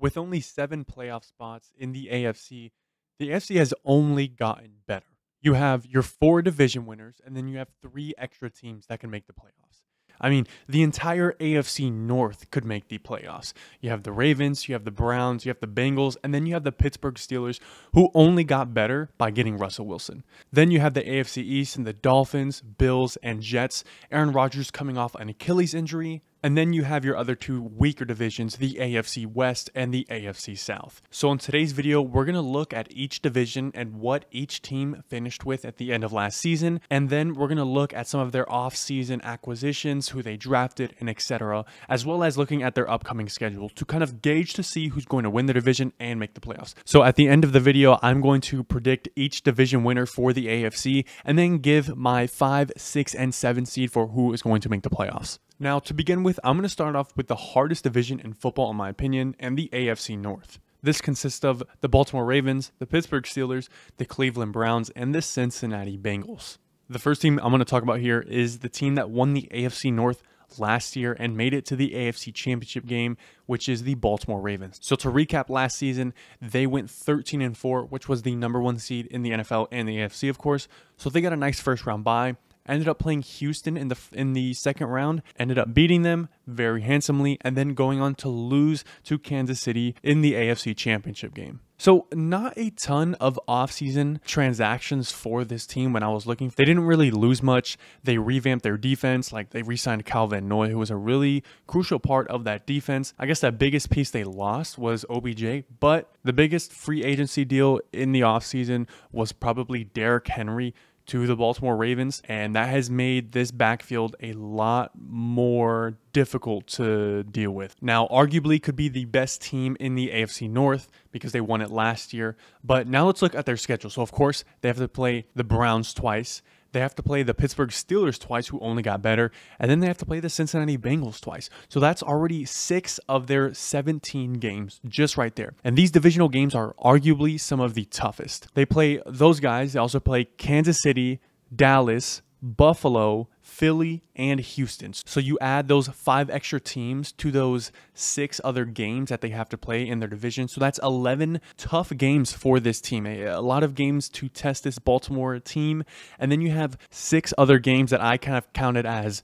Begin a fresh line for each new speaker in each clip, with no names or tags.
With only 7 playoff spots in the AFC has only gotten better. You have your 4 division winners, and then you have 3 extra teams that can make the playoffs. I mean, the entire AFC North could make the playoffs. You have the Ravens, you have the Browns, you have the Bengals, and then you have the Pittsburgh Steelers, who only got better by getting Russell Wilson. Then you have the AFC East and the Dolphins, Bills, and Jets. Aaron Rodgers coming off an Achilles injury. And then you have your other 2 weaker divisions, the AFC West and the AFC South. So in today's video, we're going to look at each division and what each team finished with at the end of last season. And then we're going to look at some of their off-season acquisitions, who they drafted, and etc., as well as looking at their upcoming schedule to kind of gauge to see who's going to win the division and make the playoffs. So at the end of the video, I'm going to predict each division winner for the AFC and then give my 5, 6, and 7 seed for who is going to make the playoffs. Now, to begin with, I'm going to start off with the hardest division in football, in my opinion, and the AFC North. This consists of the Baltimore Ravens, the Pittsburgh Steelers, the Cleveland Browns, and the Cincinnati Bengals. The first team I'm going to talk about here is the team that won the AFC North last year and made it to the AFC Championship game, which is the Baltimore Ravens. So to recap last season, they went 13-4, which was the #1 seed in the NFL and the AFC, of course. So they got a nice first round bye. Ended up playing Houston in the second round, ended up beating them very handsomely, and then going on to lose to Kansas City in the AFC Championship game. So not a ton of offseason transactions for this team when I was looking. They didn't really lose much. They revamped their defense. Like, they re-signed Kyle Van Noy, who was a really crucial part of that defense. I guess that biggest piece they lost was OBJ, but the biggest free agency deal in the offseason was probably Derrick Henry to the Baltimore Ravens, and that has made this backfield a lot more difficult to deal with. Now, arguably could be the best team in the AFC North because they won it last year, but now let's look at their schedule. So, of course, they have to play the Browns twice. They have to play the Pittsburgh Steelers twice, who only got better. And then they have to play the Cincinnati Bengals twice. So that's already 6 of their 17 games just right there. And these divisional games are arguably some of the toughest. They play those guys. They also play Kansas City, Dallas, Buffalo, Philly, and Houston. So you add those 5 extra teams to those 6 other games that they have to play in their division. So that's 11 tough games for this team. A lot of games to test this Baltimore team. And then you have 6 other games that I kind of counted as,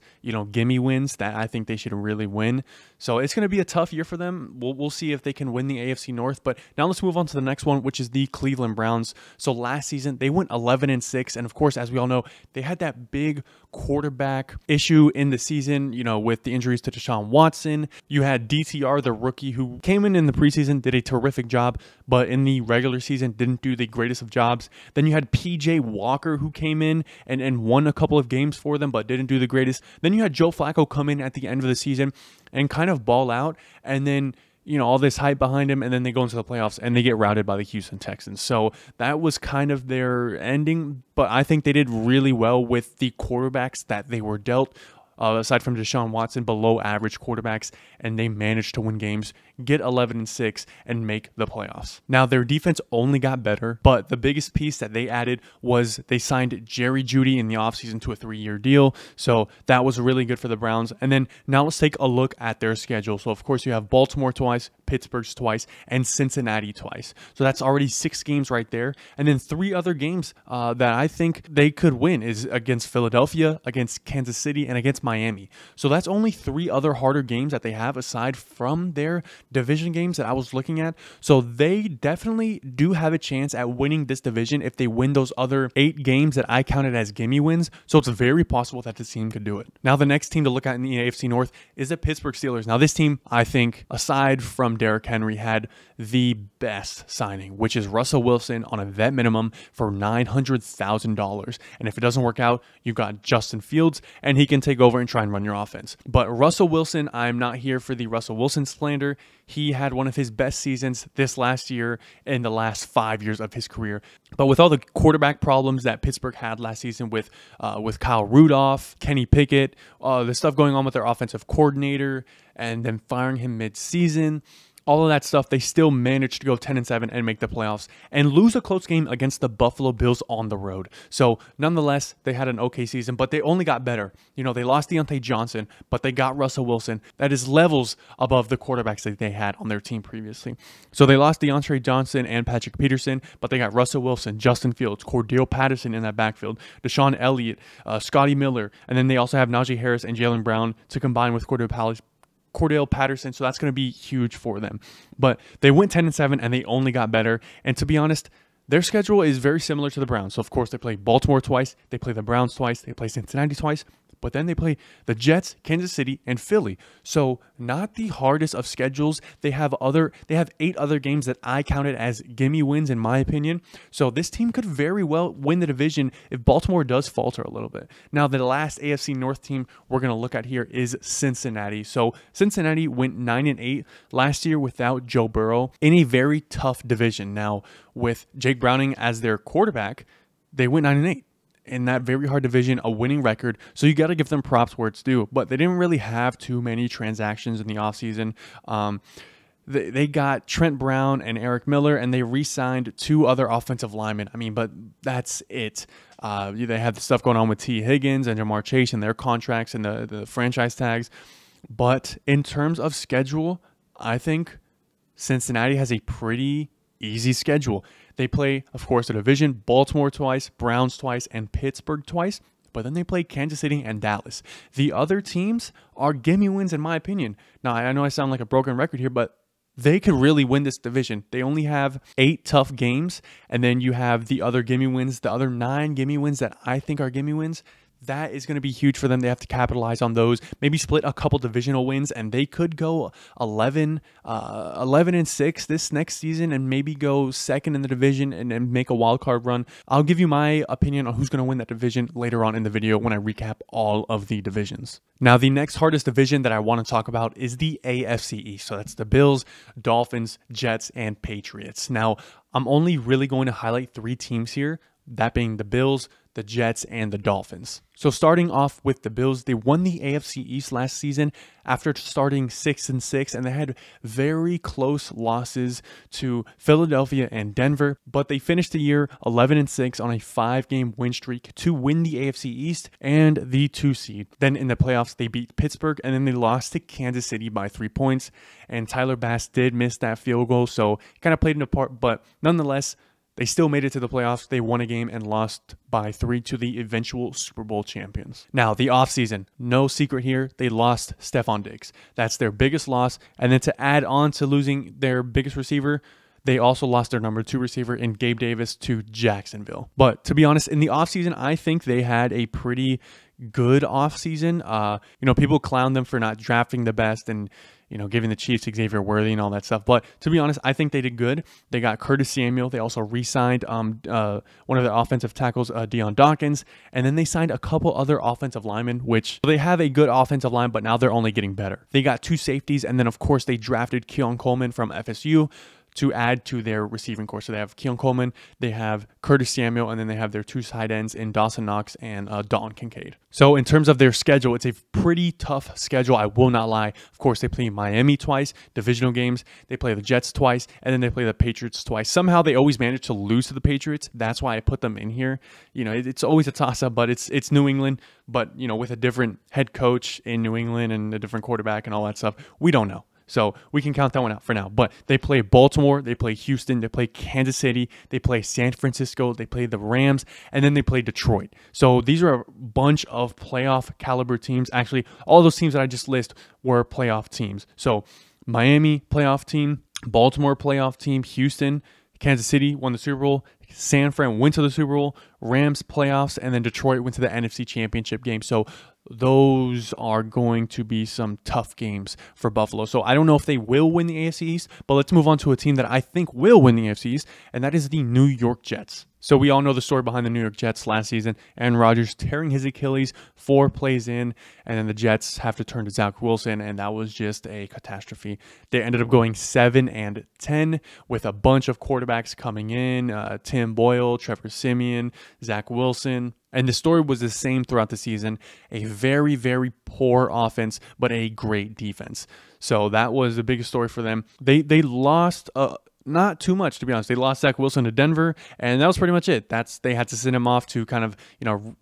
gimme wins that I think they should really win. So it's going to be a tough year for them. We'll see if they can win the AFC North. But now let's move on to the next one, which is the Cleveland Browns. So last season, they went 11-6. And of course, as we all know, they had that big quarterback issue in the season, with the injuries to Deshaun Watson. You had DTR, the rookie, who came in the preseason, did a terrific job, but in the regular season didn't do the greatest of jobs. Then you had PJ Walker, who came in and won a couple of games for them, but didn't do the greatest. Then you had Joe Flacco come in at the end of the season and kind of ball out, and then all this hype behind him, and then they go into the playoffs and they get routed by the Houston Texans. So that was kind of their ending, but I think they did really well with the quarterbacks that they were dealt. Aside from Deshaun Watson, below average quarterbacks, and they managed to win games, get 11-6, and make the playoffs. Now, their defense only got better, but the biggest piece that they added was they signed Jerry Jeudy in the offseason to a 3-year deal, so that was really good for the Browns. And then now let's take a look at their schedule. So, of course, you have Baltimore twice, Pittsburgh twice, and Cincinnati twice. So that's already 6 games right there. And then 3 other games that I think they could win is against Philadelphia, against Kansas City, and against Miami. So that's only 3 other harder games that they have aside from their division games that I was looking at. So they definitely do have a chance at winning this division if they win those other 8 games that I counted as gimme wins. So it's very possible that this team could do it. Now, the next team to look at in the AFC North is the Pittsburgh Steelers. Now, this team, I think, aside from Derrick Henry, had the best signing, which is Russell Wilson on a vet minimum for $900,000. And if it doesn't work out, you've got Justin Fields, and he can take over and try and run your offense. But Russell Wilson, I'm not here for the Russell Wilson slander. He had one of his best seasons this last year in the last 5 years of his career. But with all the quarterback problems that Pittsburgh had last season with Kyle Rudolph, Kenny Pickett, the stuff going on with their offensive coordinator, and then firing him mid-season, all of that stuff, they still managed to go 10-7 and make the playoffs and lose a close game against the Buffalo Bills on the road. So nonetheless, they had an okay season, but they only got better. You know, they lost Deontay Johnson, but they got Russell Wilson. That is levels above the quarterbacks that they had on their team previously. So they lost Deontay Johnson and Patrick Peterson, but they got Russell Wilson, Justin Fields, Cordell Patterson in that backfield, Deshaun Elliott, Scotty Miller, and then they also have Najee Harris and Jaylen Brown to combine with Cordell Patterson, so that's going to be huge for them. But they went 10-7 and they only got better. And to be honest, their schedule is very similar to the Browns. So of course they play Baltimore twice, they play the Browns twice, they play Cincinnati twice, but then they play the Jets, Kansas City, and Philly. So not the hardest of schedules. They have 8 other games that I counted as gimme wins in my opinion. So this team could very well win the division if Baltimore does falter a little bit. Now the last AFC North team we're going to look at here is Cincinnati. So Cincinnati went 9-8 last year without Joe Burrow in a very tough division. Now with Jake Browning as their quarterback, they went 9-8. In that very hard division, a winning record. So you got to give them props where it's due. But they didn't really have too many transactions in the offseason. They got Trent Brown and Eric Miller, and they re-signed 2 other offensive linemen. I mean, but that's it. They have the stuff going on with T. Higgins and Jamar Chase and their contracts and the franchise tags. But in terms of schedule, I think Cincinnati has a pretty easy schedule. They play, of course, the division, Baltimore twice, Browns twice, and Pittsburgh twice. But then they play Kansas City and Dallas. The other teams are gimme wins in my opinion. Now, I know I sound like a broken record here, but they could really win this division. They only have 8 tough games, and then you have the other gimme wins, the other 9 gimme wins that I think are gimme wins. That is going to be huge for them. They have to capitalize on those, maybe split a couple divisional wins, and they could go 11-6 this next season and maybe go second in the division and make a wild card run. I'll give you my opinion on who's going to win that division later on in the video when I recap all of the divisions. Now, the next hardest division that I want to talk about is the AFC East. So that's the Bills, Dolphins, Jets, and Patriots. Now, I'm only really going to highlight 3 teams here, that being the Bills, the Jets, and the Dolphins. So starting off with the Bills, they won the AFC East last season after starting 6-6, and they had very close losses to Philadelphia and Denver, but they finished the year 11-6 on a 5-game win streak to win the AFC East and the 2 seed. Then in the playoffs, they beat Pittsburgh, and then they lost to Kansas City by 3 points, and Tyler Bass did miss that field goal, so kind of played in a part, but nonetheless, they still made it to the playoffs. They won a game and lost by 3 to the eventual Super Bowl champions. Now, the offseason, no secret here, they lost Stephon Diggs. That's their biggest loss. And then to add on to losing their biggest receiver, they also lost their number 2 receiver in Gabe Davis to Jacksonville. But to be honest, in the offseason, I think they had a pretty good offseason. People clown them for not drafting the best and giving the Chiefs Xavier Worthy and all that stuff. But to be honest, I think they did good. They got Curtis Samuel. They also re-signed one of the offensive tackles, Deion Dawkins. And then they signed a couple other offensive linemen, which they have a good offensive line, but now they're only getting better. They got 2 safeties. And then, of course, they drafted Keon Coleman from FSU to add to their receiving corps. So they have Keon Coleman, they have Curtis Samuel, and then they have their 2 tight ends in Dawson Knox and Dalton Kincaid. So in terms of their schedule, it's a pretty tough schedule, I will not lie. Of course, they play Miami twice, divisional games. They play the Jets twice, and then they play the Patriots twice. Somehow they always manage to lose to the Patriots. That's why I put them in here. It's always a toss-up, but it's New England. But, with a different head coach in New England and a different quarterback and all that stuff, we don't know. So we can count that one out for now. But they play Baltimore, they play Houston, they play Kansas City, they play San Francisco, they play the Rams, and then they play Detroit. So these are a bunch of playoff caliber teams. Actually, all those teams that I just list were playoff teams. So Miami, playoff team, Baltimore, playoff team, Houston, Kansas City won the Super Bowl, San Fran went to the Super Bowl, Rams playoffs, and then Detroit went to the NFC Championship game. So those are going to be some tough games for Buffalo. So I don't know if they will win the AFC East, but let's move on to a team that I think will win the AFC East, and that is the New York Jets. So we all know the story behind the New York Jets last season. Aaron Rodgers tearing his Achilles 4 plays in, and then the Jets have to turn to Zach Wilson, and that was just a catastrophe. They ended up going 7-10 with a bunch of quarterbacks coming in, Tim Boyle, Trevor Siemian, Zach Wilson. And the story was the same throughout the season. A very, very poor offense, but a great defense. So that was the biggest story for them. They lost not too much, to be honest. They lost Zach Wilson to Denver, and that was pretty much it. They had to send him off to kind of,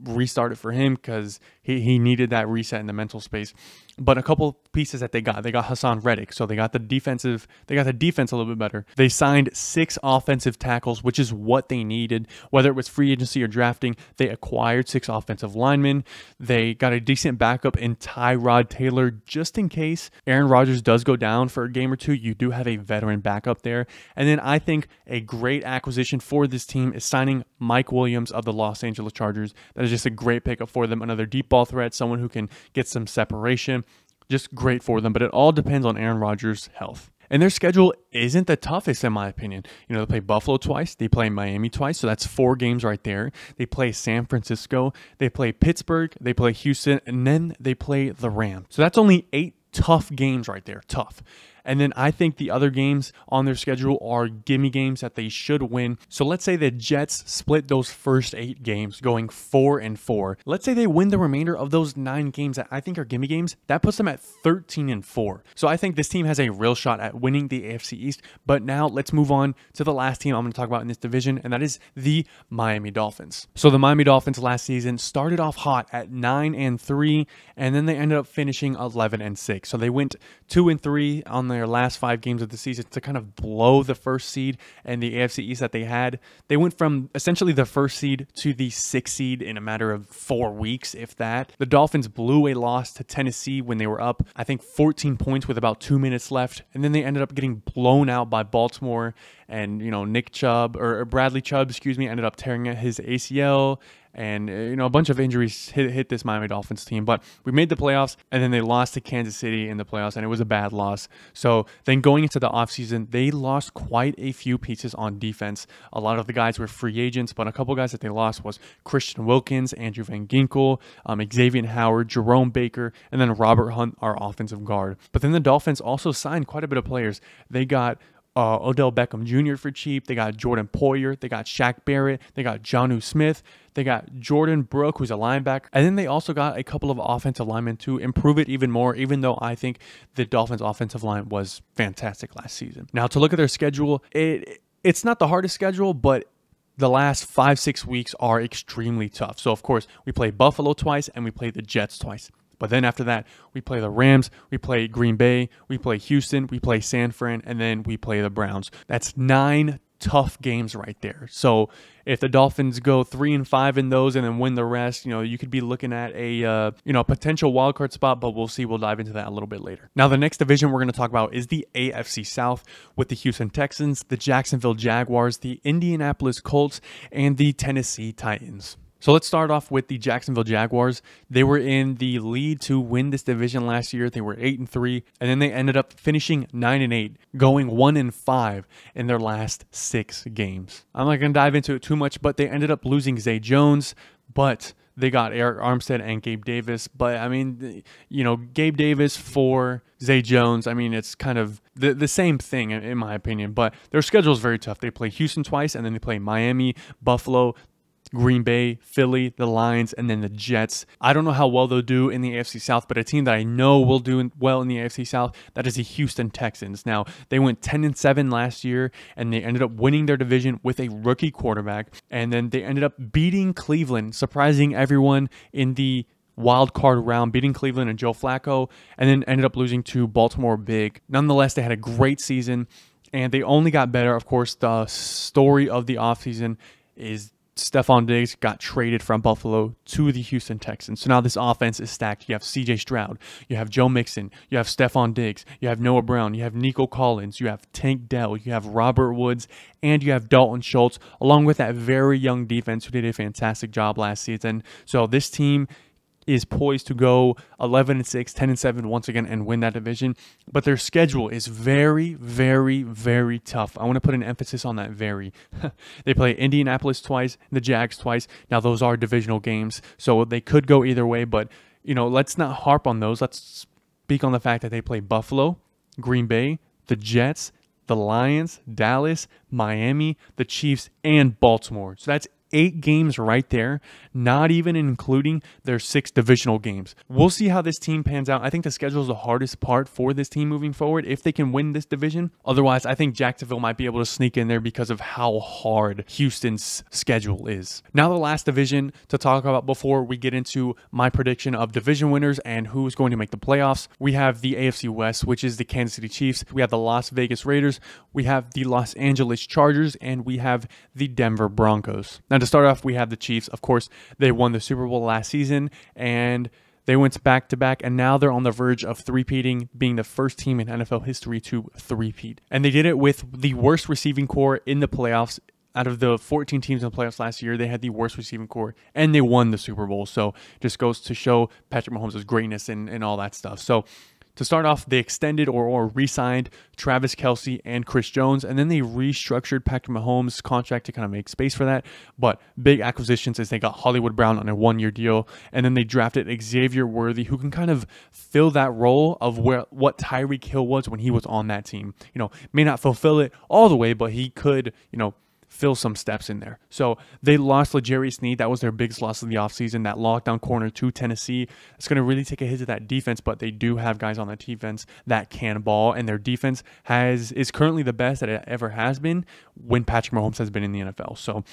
restart it for him because he needed that reset in the mental space. But a couple pieces that they got Hassan Reddick, so they got the defense a little bit better. They signed 6 offensive tackles, which is what they needed, whether it was free agency or drafting. They acquired 6 offensive linemen. They got a decent backup in Tyrod Taylor, just in case Aaron Rodgers does go down for a game or two. You do have a veteran backup there. And then I think a great acquisition for this team is signing Mike Williams of the Los Angeles Chargers. That is just a great pickup for them. Another deep ball threat, someone who can get some separation. Just great for them, but it all depends on Aaron Rodgers' health. And their schedule isn't the toughest, in my opinion. They play Buffalo twice. They play Miami twice. So that's 4 games right there. They play San Francisco. They play Pittsburgh. They play Houston. And then they play the Rams. So that's only 8 tough games right there. Tough. And then I think the other games on their schedule are gimme games that they should win. So let's say the Jets split those first 8 games going 4-4. Let's say they win the remainder of those 9 games that I think are gimme games. That puts them at 13-4. So I think this team has a real shot at winning the AFC East. But now let's move on to the last team I'm going to talk about in this division, and that is the Miami Dolphins. So the Miami Dolphins last season started off hot at 9-3, and then they ended up finishing 11-6. So they went 2-3 on their last 5 games of the season to kind of blow the first seed and the AFC East that they had. They went from essentially the first seed to the 6th seed in a matter of 4 weeks, if that. The Dolphins blew a loss to Tennessee when they were up, I think, 14 points with about 2 minutes left. And then they ended up getting blown out by Baltimore. And, Nick Chubb, or Bradley Chubb, ended up tearing his ACL. And, a bunch of injuries hit this Miami Dolphins team. But we made the playoffs, and then they lost to Kansas City in the playoffs, and it was a bad loss. So then going into the offseason, they lost quite a few pieces on defense. A lot of the guys were free agents, but a couple guys that they lost was Christian Wilkins, Andrew Van Ginkel, Xavier Howard, Jerome Baker, and then Robert Hunt, our offensive guard. But then the Dolphins also signed quite a bit of players. They got Odell Beckham Jr. for cheap. They got Jordan Poyer. They got Shaq Barrett. They got Jonnu Smith. They got Jordan Brooke, who's a linebacker. And then they also got a couple of offensive linemen to improve it even more, even though I think the Dolphins' offensive line was fantastic last season. Now, to look at their schedule, it's not the hardest schedule, but the last 5-6 weeks are extremely tough. So, of course, we play Buffalo twice and we play the Jets twice. But then after that, we play the Rams, we play Green Bay, we play Houston, we play San Fran, and then we play the Browns. That's 9 tough games right there. So if the Dolphins go 3-5 in those and then win the rest, you could be looking at a potential wildcard spot, but we'll see. We'll dive into that a little bit later. Now, the next division we're going to talk about is the AFC South with the Houston Texans, the Jacksonville Jaguars, the Indianapolis Colts, and the Tennessee Titans. So let's start off with the Jacksonville Jaguars. They were in the lead to win this division last year. They were 8-3, and then they ended up finishing 9-8, going 1-5 in their last 6 games. I'm not going to dive into it too much, but they ended up losing Zay Jones, but they got Eric Armstead and Gabe Davis. But, Gabe Davis for Zay Jones, it's kind of the same thing in my opinion. But their schedule is very tough. They play Houston twice, and then they play Miami, Buffalo, Green Bay, Philly, the Lions, and then the Jets. I don't know how well they'll do in the AFC South, but a team that I know will do well in the AFC South, that is the Houston Texans. Now, they went 10-7 last year, and they ended up winning their division with a rookie quarterback, and then they ended up beating Cleveland, surprising everyone in the wild card round, beating Cleveland and Joe Flacco, and then ended up losing to Baltimore big. Nonetheless, they had a great season, and they only got better. Of course, the story of the offseason is Stephon Diggs got traded from Buffalo to the Houston Texans. So now this offense is stacked. You have C.J. Stroud, you have Joe Mixon, you have Stephon Diggs, you have Noah Brown, you have Nico Collins, you have Tank Dell, you have Robert Woods, and you have Dalton Schultz, along with that very young defense who did a fantastic job last season. So this team is poised to go 11-6, 10-7 once again and win that division. But their schedule is very, very, very tough. I want to put an emphasis on that very. They play Indianapolis twice, the Jags twice. Now, those are divisional games, so they could go either way. But, let's not harp on those. Let's speak on the fact that they play Buffalo, Green Bay, the Jets, the Lions, Dallas, Miami, the Chiefs, and Baltimore. So that's 8 games right there, not even including their 6 divisional games. We'll see how this team pans out. I think the schedule is the hardest part for this team moving forward if they can win this division. Otherwise, I think Jacksonville might be able to sneak in there because of how hard Houston's schedule is. Now, the last division to talk about before we get into my prediction of division winners and who's going to make the playoffs. We have the AFC West, which is the Kansas City Chiefs. We have the Las Vegas Raiders. We have the Los Angeles Chargers, and we have the Denver Broncos. Now, to start off, we have the Chiefs. Of course, they won the Super Bowl last season, and they went back-to-back, and now they're on the verge of three-peating, being the first team in NFL history to three-peat. And they did it with the worst receiving core in the playoffs. Out of the 14 teams in the playoffs last year, they had the worst receiving core, and they won the Super Bowl. So just goes to show Patrick Mahomes' greatness and all that stuff. So to start off, they extended or re-signed Travis Kelce and Chris Jones, and then they restructured Patrick Mahomes' contract to kind of make space for that. But big acquisitions is they got Hollywood Brown on a 1-year deal, and then they drafted Xavier Worthy, who can kind of fill that role of what Tyreek Hill was when he was on that team. May not fulfill it all the way, but he could, fill some steps in there. So they lost L'Jarius Sneed. That was their biggest loss of the offseason, that lockdown corner to Tennessee. It's going to really take a hit to that defense, but they do have guys on the defense that can ball, and their defense is currently the best that it ever has been when Patrick Mahomes has been in the NFL. So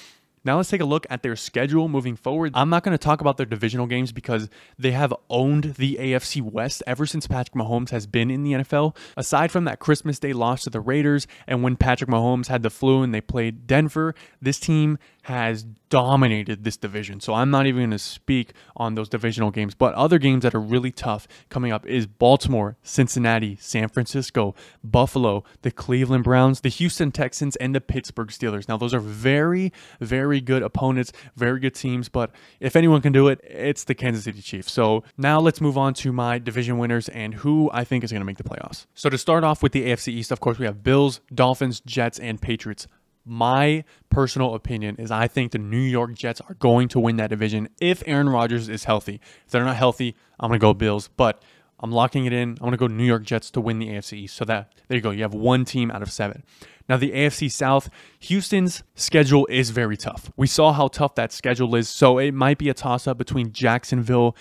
now let's take a look at their schedule moving forward. I'm not going to talk about their divisional games because they have owned the AFC West ever since Patrick Mahomes has been in the NFL. Aside from that Christmas Day loss to the Raiders and when Patrick Mahomes had the flu and they played Denver, this team has dominated this division. So I'm not even going to speak on those divisional games. But other games that are really tough coming up is Baltimore, Cincinnati, San Francisco, Buffalo, the Cleveland Browns, the Houston Texans, and the Pittsburgh Steelers. Now, those are very, very good opponents, very good teams. But if anyone can do it, it's the Kansas City Chiefs. So now let's move on to my division winners and who I think is going to make the playoffs. So to start off with the AFC East, of course, we have Bills, Dolphins, Jets, and Patriots. My personal opinion is I think the New York Jets are going to win that division if Aaron Rodgers is healthy. If they're not healthy, I'm going to go Bills, but I'm locking it in. I'm going to go New York Jets to win the AFC East. So there you go. You have 1 team out of 7. Now, the AFC South, Houston's schedule is very tough. We saw how tough that schedule is, so it might be a toss-up between Jacksonville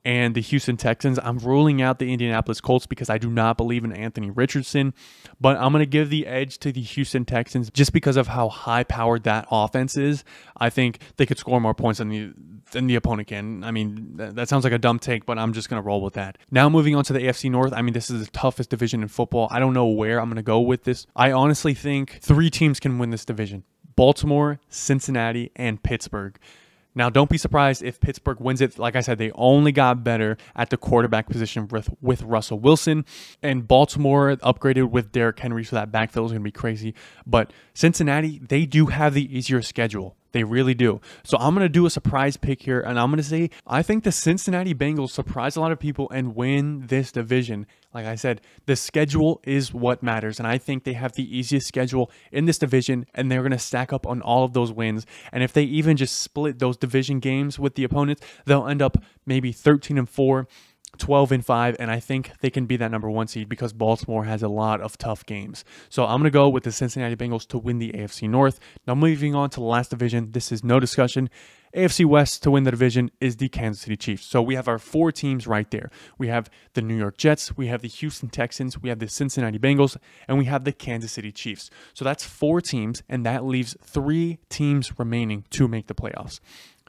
and the Houston Texans. I'm ruling out the Indianapolis Colts because I do not believe in Anthony Richardson, but I'm going to give the edge to the Houston Texans just because of how high-powered that offense is. I think they could score more points than the opponent can. I mean, that sounds like a dumb take, but I'm just going to roll with that. Now, moving on to the AFC North, I mean, this is the toughest division in football. I don't know where I'm going to go with this. I honestly think 3 teams can win this division: Baltimore, Cincinnati, and Pittsburgh. Now, don't be surprised if Pittsburgh wins it. Like I said, they only got better at the quarterback position with Russell Wilson. And Baltimore upgraded with Derrick Henry, so that backfield is going to be crazy. But Cincinnati, they do have the easier schedule. They really do. So I'm going to do a surprise pick here, and I'm going to say I think the Cincinnati Bengals surprise a lot of people and win this division. Like I said, the schedule is what matters, and I think they have the easiest schedule in this division, and they're going to stack up on all of those wins. And if they even just split those division games with the opponents, they'll end up maybe 13-4. 12-5, and I think they can be that number 1 seed because Baltimore has a lot of tough games. So I'm going to go with the Cincinnati Bengals to win the AFC North. Now moving on to the last division, this is no discussion. AFC West to win the division is the Kansas City Chiefs. So we have our 4 teams right there. We have the New York Jets, we have the Houston Texans, we have the Cincinnati Bengals, and we have the Kansas City Chiefs. So that's 4 teams, and that leaves 3 teams remaining to make the playoffs.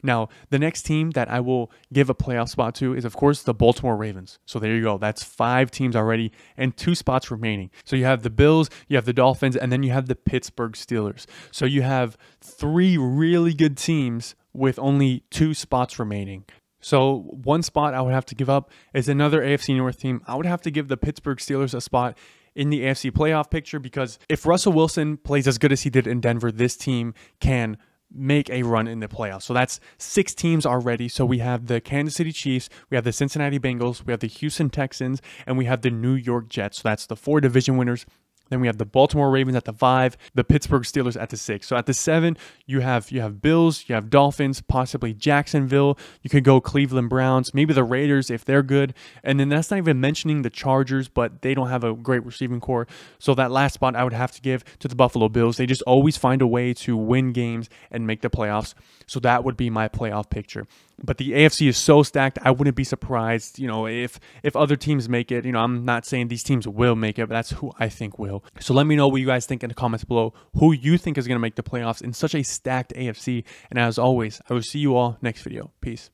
Now, the next team that I will give a playoff spot to is, of course, the Baltimore Ravens. So there you go. That's 5 teams already and 2 spots remaining. So you have the Bills, you have the Dolphins, and then you have the Pittsburgh Steelers. So you have 3 really good teams with only 2 spots remaining. So 1 spot I would have to give up is another AFC North team. I would have to give the Pittsburgh Steelers a spot in the AFC playoff picture because if Russell Wilson plays as good as he did in Denver, this team can make a run in the playoffs. So that's 6 teams already. So we have the Kansas City Chiefs, we have the Cincinnati Bengals, we have the Houston Texans, and we have the New York Jets. So that's the 4 division winners. Then we have the Baltimore Ravens at the 5, the Pittsburgh Steelers at the 6. So at the 7, you have Bills, you have Dolphins, possibly Jacksonville. You could go Cleveland Browns, maybe the Raiders if they're good. And then that's not even mentioning the Chargers, but they don't have a great receiving core. So that last spot I would have to give to the Buffalo Bills. They just always find a way to win games and make the playoffs. So that would be my playoff picture. But the AFC is so stacked, I wouldn't be surprised, if other teams make it. I'm not saying these teams will make it, but that's who I think will. So let me know what you guys think in the comments below, who you think is going to make the playoffs in such a stacked AFC. And as always, I will see you all next video. Peace.